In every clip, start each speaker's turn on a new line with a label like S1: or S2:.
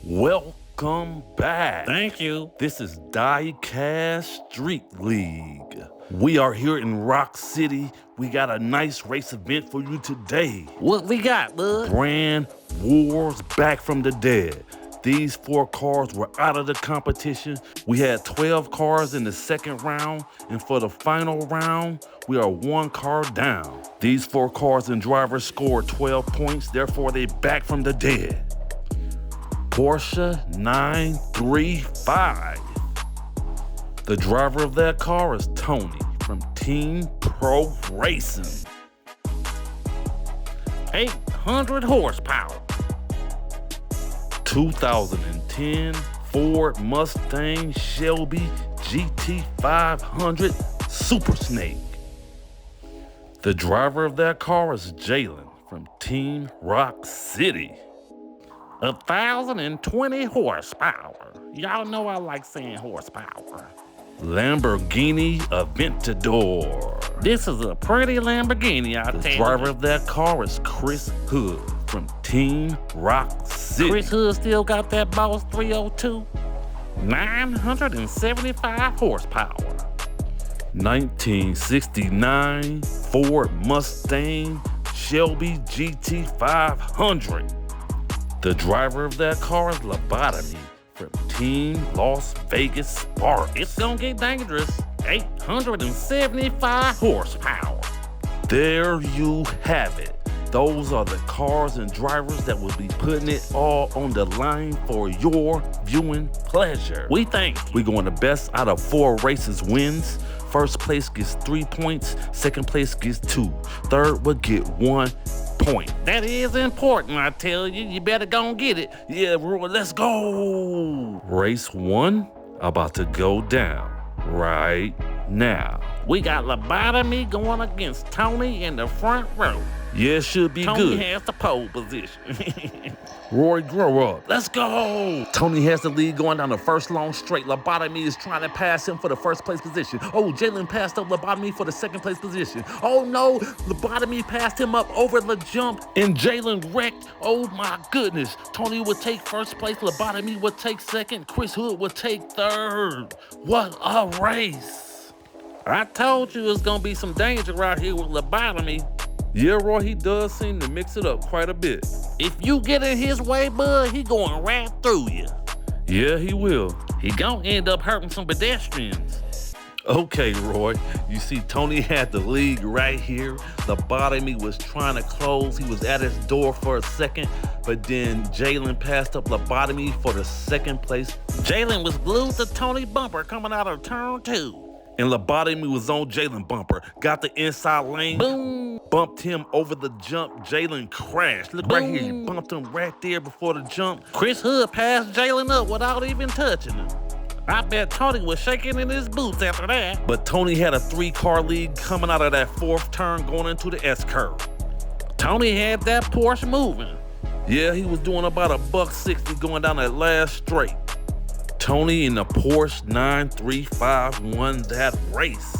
S1: Welcome back.
S2: Thank you.
S1: This is DieCast Street League. We are here in Rock City. We got a nice race event for you today.
S2: What we got, bud?
S1: Brand Wars Back from the Dead. These 4 cars were out of the competition. We had 12 cars in the second round, and for the final round, we are 1 car down. These 4 cars and drivers scored 12 points, therefore they back from the dead. Porsche 935. The driver of that car is Tony from Team Pro Racing.
S2: 800 horsepower.
S1: 2010 Ford Mustang Shelby GT500 Super Snake. The driver of that car is Jalen from Team Rock City.
S2: 1,020 horsepower. Y'all know I like saying horsepower.
S1: Lamborghini Aventador.
S2: This is a pretty Lamborghini, I tell you.
S1: The driver of that car is Chris Hood from Team Rock City.
S2: Chris Hood still got that Boss 302. 975 horsepower.
S1: 1969 Ford Mustang Shelby GT500. The driver of that car is Lobotomy from Team Las Vegas Sparks.
S2: It's gonna get dangerous. 875 horsepower.
S1: There you have it. Those are the cars and drivers that will be putting it all on the line for your viewing pleasure.
S2: We think
S1: we're going the best out of 4 races wins. First place gets 3 points. Second place gets 2. Third will get 1 point.
S2: That is important, I tell you. You better go and get it.
S1: Yeah, Roy, let's go. Race 1 about to go down right now.
S2: We got Lobotomy going against Tony in the front row.
S1: Yeah, it should be
S2: Tony
S1: good.
S2: has the pole position.
S1: Roy, grow up. Let's go. Tony has the lead going down the first long straight. Lobotomy is trying to pass him for the first place position. Oh, Jalen passed up Lobotomy for the second place position. Oh no, Lobotomy passed him up over the jump and Jalen wrecked. Oh my goodness. Tony would take first place. Lobotomy would take second. Chris Hood would take third. What a race.
S2: I told you it's gonna be some danger out here with Lobotomy.
S1: Yeah, Roy, he does seem to mix it up quite a bit.
S2: If you get in his way, bud, he going right through you.
S1: Yeah, he will.
S2: He gonna end up hurting some pedestrians.
S1: Okay, Roy, you see Tony had the lead right here. Lobotomy was trying to close. He was at his door for a second, but then Jalen passed up Lobotomy for the second place.
S2: Jalen was glued to Tony bumper coming out of turn 2.
S1: And Lobotomy was on Jalen bumper. Got the inside lane.
S2: Boom.
S1: Bumped him over the jump. Jalen crashed. Look right here. You bumped him right there before the jump.
S2: Chris Hood passed Jalen up without even touching him. I bet Tony was shaking in his boots after that.
S1: But Tony had a 3-car lead coming out of that 4th turn going into the S-curve.
S2: Tony had that Porsche moving.
S1: Yeah, he was doing about $160 going down that last straight. Tony in the Porsche 935 won that race.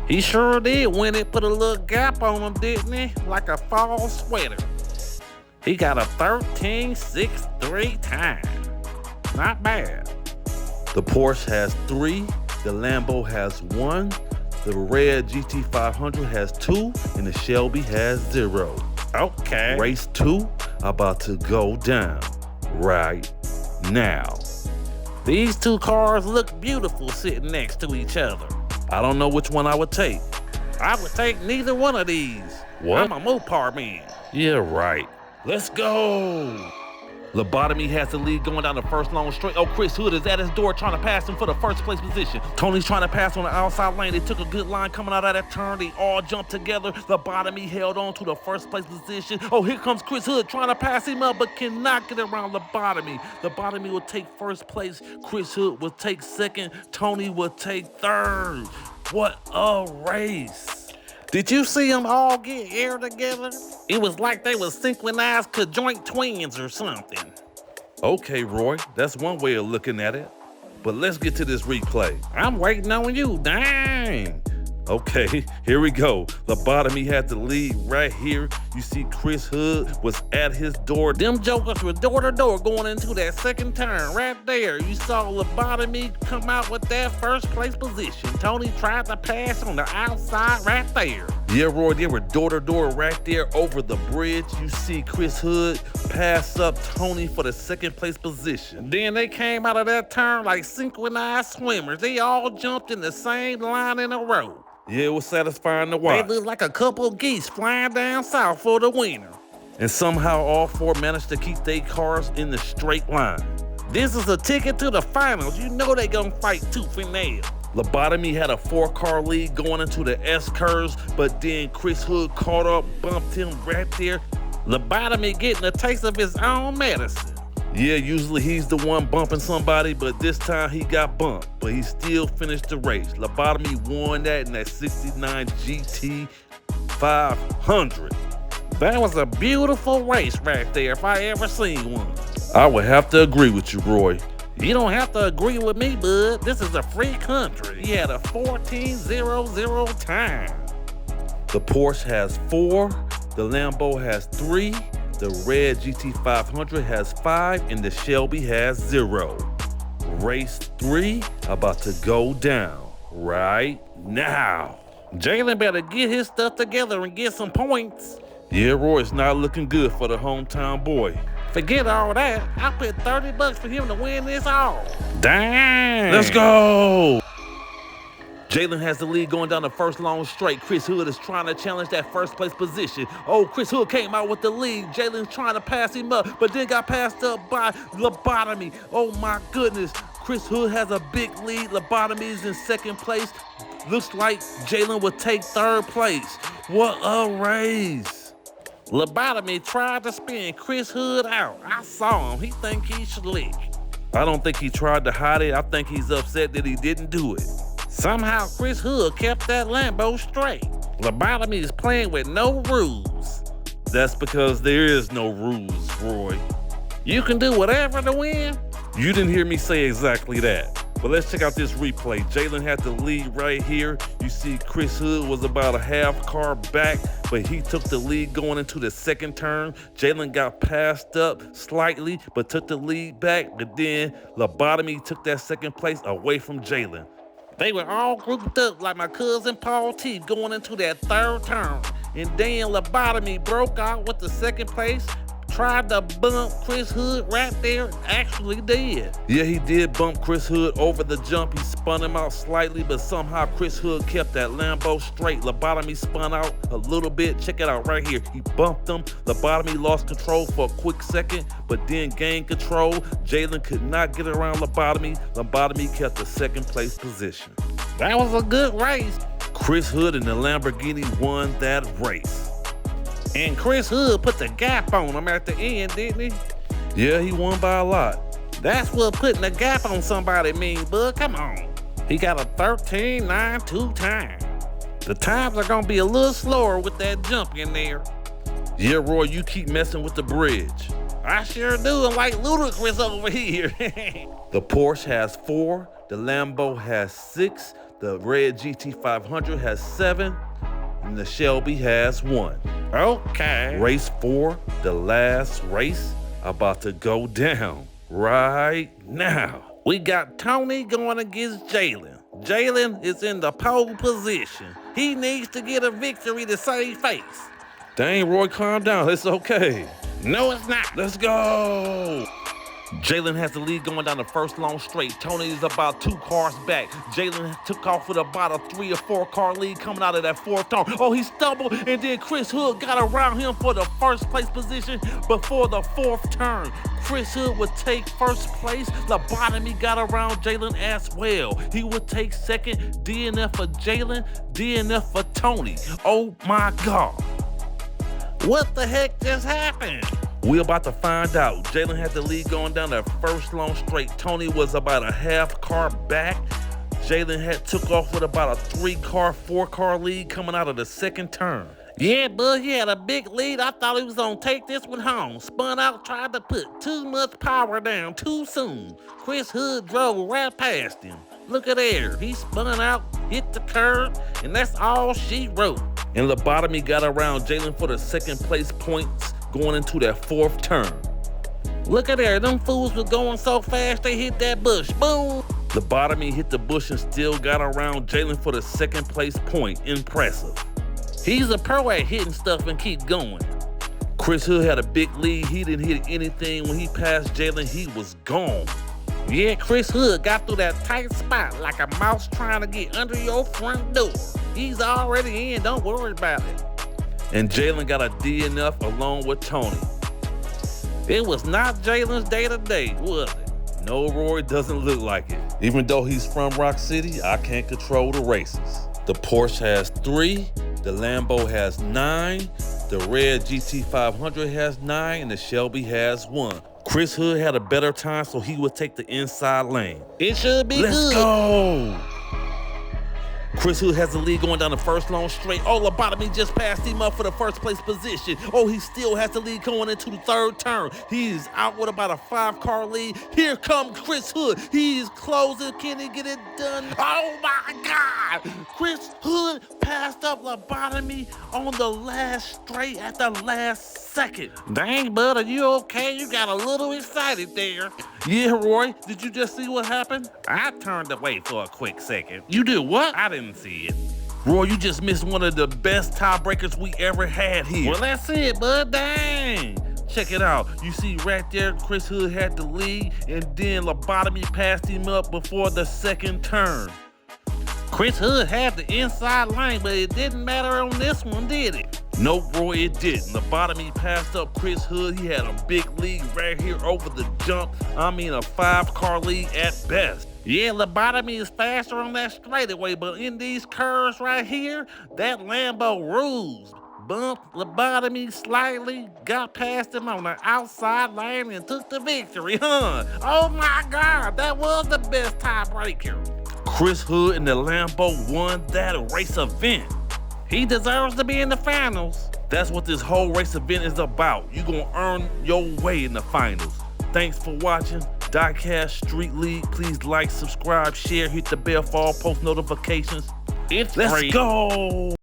S2: He sure did when it put a little gap on him, didn't he? Like a fall sweater. He got a 13.63 time. Not bad.
S1: The Porsche has 3, the Lambo has 1, the red GT500 has 2, and the Shelby has 0.
S2: Okay.
S1: Race 2 about to go down right now.
S2: These 2 cars look beautiful sitting next to each other.
S1: I don't know which one I would take.
S2: I would take neither one of these.
S1: What?
S2: I'm a Mopar man.
S1: Yeah, right. Let's go. Lobotomy has the lead going down the first long straight. Oh, Chris Hood is at his door trying to pass him for the first place position. Tony's trying to pass on the outside lane. They took a good line coming out of that turn. They all jumped together. Lobotomy held on to the first place position. Oh, here comes Chris Hood trying to pass him up, but cannot get around Lobotomy. Lobotomy will take first place. Chris Hood will take second. Tony will take third. What a race.
S2: Did you see them all get air together? It was like they were synchronized conjoint twins or something.
S1: Okay, Roy, that's one way of looking at it. But let's get to this replay.
S2: I'm waiting on you, dang.
S1: Okay, here we go. Lobotomy had the lead right here. You see Chris Hood was at his door.
S2: Them jokers were door to door going into that second turn. Right there, you saw Lobotomy come out with that first place position. Tony tried to pass on the outside right there.
S1: Yeah, Roy, they were door to door right there over the bridge. You see Chris Hood pass up Tony for the second place position.
S2: Then they came out of that turn like synchronized swimmers. They all jumped in the same line in a row.
S1: Yeah, it was satisfying to watch.
S2: They looked like a couple of geese flying down south for the winner.
S1: And somehow all four managed to keep their cars in the straight line.
S2: This is a ticket to the finals. You know they gonna fight tooth and nail.
S1: Lobotomy had a 4-car lead going into the S-curves, but then Chris Hood caught up, bumped him right there.
S2: Lobotomy getting a taste of his own medicine.
S1: Yeah, usually he's the one bumping somebody, but this time he got bumped, but he still finished the race. Lobotomy won that in that 69 GT 500.
S2: That was a beautiful race right there if I ever seen one.
S1: I would have to agree with you, Roy.
S2: You don't have to agree with me, bud. This is a free country. He had a 14:00 time.
S1: The Porsche has 4, the Lambo has 3, the red GT500 has 5, and the Shelby has 0. Race 3 about to go down right now.
S2: Jalen better get his stuff together and get some points.
S1: Yeah, Roy, it's not looking good for the hometown boy.
S2: Forget all that. I put $30 for him to win this all.
S1: Dang! Let's go! Jalen has the lead going down the first long straight. Chris Hood is trying to challenge that first place position. Oh, Chris Hood came out with the lead. Jalen's trying to pass him up, but then got passed up by Lobotomy. Oh my goodness. Chris Hood has a big lead. Lobotomy is in second place. Looks like Jalen will take third place. What a race.
S2: Lobotomy tried to spin Chris Hood out. I saw him. He think he's slick.
S1: I don't think he tried to hide it. I think he's upset that he didn't do it.
S2: Somehow Chris Hood kept that Lambo straight. Lobotomy is playing with no rules.
S1: That's because there is no rules, Roy.
S2: You can do whatever to win.
S1: You didn't hear me say exactly that. But let's check out this replay. Jalen had the lead right here. You see Chris Hood was about a half car back, but he took the lead going into the second turn. Jalen got passed up slightly, but took the lead back. But then Lobotomy took that second place away from Jalen.
S2: They were all grouped up like my cousin Paul T going into that third turn. And then Lobotomy broke out with the second place, tried to bump Chris Hood right there, actually did.
S1: Yeah, he did bump Chris Hood over the jump. He spun him out slightly, but somehow Chris Hood kept that Lambo straight. Lobotomy spun out a little bit. Check it out right here. He bumped him. Lobotomy lost control for a quick second, but then gained control. Jalen could not get around Lobotomy. Lobotomy kept the second place position.
S2: That was a good race.
S1: Chris Hood and the Lamborghini won that race.
S2: And Chris Hood put the gap on him at the end, didn't he?
S1: Yeah, he won by a lot.
S2: That's what putting a gap on somebody means, bud. Come on. He got a 13.92 time. The times are gonna be a little slower with that jump in there.
S1: Yeah, Roy, you keep messing with the bridge.
S2: I sure do. I'm like Ludacris over here.
S1: The Porsche has 4, the Lambo has 6, the red GT500 has 7, and the Shelby has 1.
S2: Okay.
S1: Race 4, the last race, about to go down right now.
S2: We got Tony going against Jalen. Jalen is in the pole position. He needs to get a victory to save face.
S1: Dang, Roy, calm down. It's okay.
S2: No, it's not.
S1: Let's go. Jalen has the lead going down the first long straight. Tony is about 2 cars back. Jalen took off with about a 3 or 4 car lead coming out of that fourth turn. Oh, he stumbled, and then Chris Hood got around him for the first place position before the fourth turn. Chris Hood would take first place. Lobotomy got around Jalen as well. He would take second. DNF for Jalen, DNF for Tony. Oh my God.
S2: What the heck just happened?
S1: We're about to find out. Jalen had the lead going down the first long straight. Tony was about a half car back. Jalen had took off with about a 3-car, 4-car lead coming out of the second turn.
S2: Yeah, bud, he had a big lead. I thought he was gonna take this one home. Spun out, tried to put too much power down too soon. Chris Hood drove right past him. Look at there. He spun out, hit the curb, and that's all she wrote.
S1: And Lobotomy got around Jalen for the second place points going into that fourth turn.
S2: Look at there, them fools was going so fast they hit that bush. Boom!
S1: Lobotomy hit the bush and still got around Jalen for the second place point. Impressive.
S2: He's a pro at hitting stuff and keep going.
S1: Chris Hood had a big lead. He didn't hit anything. When he passed Jalen, he was gone.
S2: Yeah, Chris Hood got through that tight spot like a mouse trying to get under your front door. He's already in, don't worry about it.
S1: And Jalen got a DNF along with Tony.
S2: It was not Jalen's day today, was it?
S1: No, Roy, doesn't look like it. Even though he's from Rock City, I can't control the races. The Porsche has 3, the Lambo has 9, the red GT500 has 9, and the Shelby has 1. Chris Hood had a better time, so he would take the inside lane.
S2: It should be
S1: Let's
S2: good.
S1: go! Chris Hood has the lead going down the first long straight. Oh, Lobotomy just passed him up for the first place position. Oh, he still has the lead going into the third turn. He's out with about a 5-car lead. Here comes Chris Hood. He's closing. Can he get it done?
S2: Oh my God! Chris Hood passed up Lobotomy on the last straight at the last second. Dang, bud, are you okay? You got a little excited there.
S1: Yeah, Roy, did you just see what happened?
S2: I turned away for a quick second.
S1: You did what?
S2: I didn't see it.
S1: Roy, you just missed one of the best tiebreakers we ever had here.
S2: Well, that's it, bud. Dang.
S1: Check it out. You see right there, Chris Hood had the lead, and then Lobotomy passed him up before the second turn.
S2: Chris Hood had the inside lane, but it didn't matter on this one, did it?
S1: Nope, Roy, it didn't. Lobotomy passed up Chris Hood. He had a big lead right here over the jump. I mean, a 5-car lead at best.
S2: Yeah, Lobotomy is faster on that straightaway, but in these curves right here, that Lambo rules. Bumped Lobotomy slightly, got past him on the outside lane and took the victory, huh? Oh my God, that was the best tiebreaker.
S1: Chris Hood and the Lambo won that race event.
S2: He deserves to be in the finals.
S1: That's what this whole race event is about. You're gonna earn your way in the finals. Thanks for watching DieCast Street League. Please like, subscribe, share, hit the bell for all post notifications.
S2: It's
S1: Let's
S2: free.
S1: go!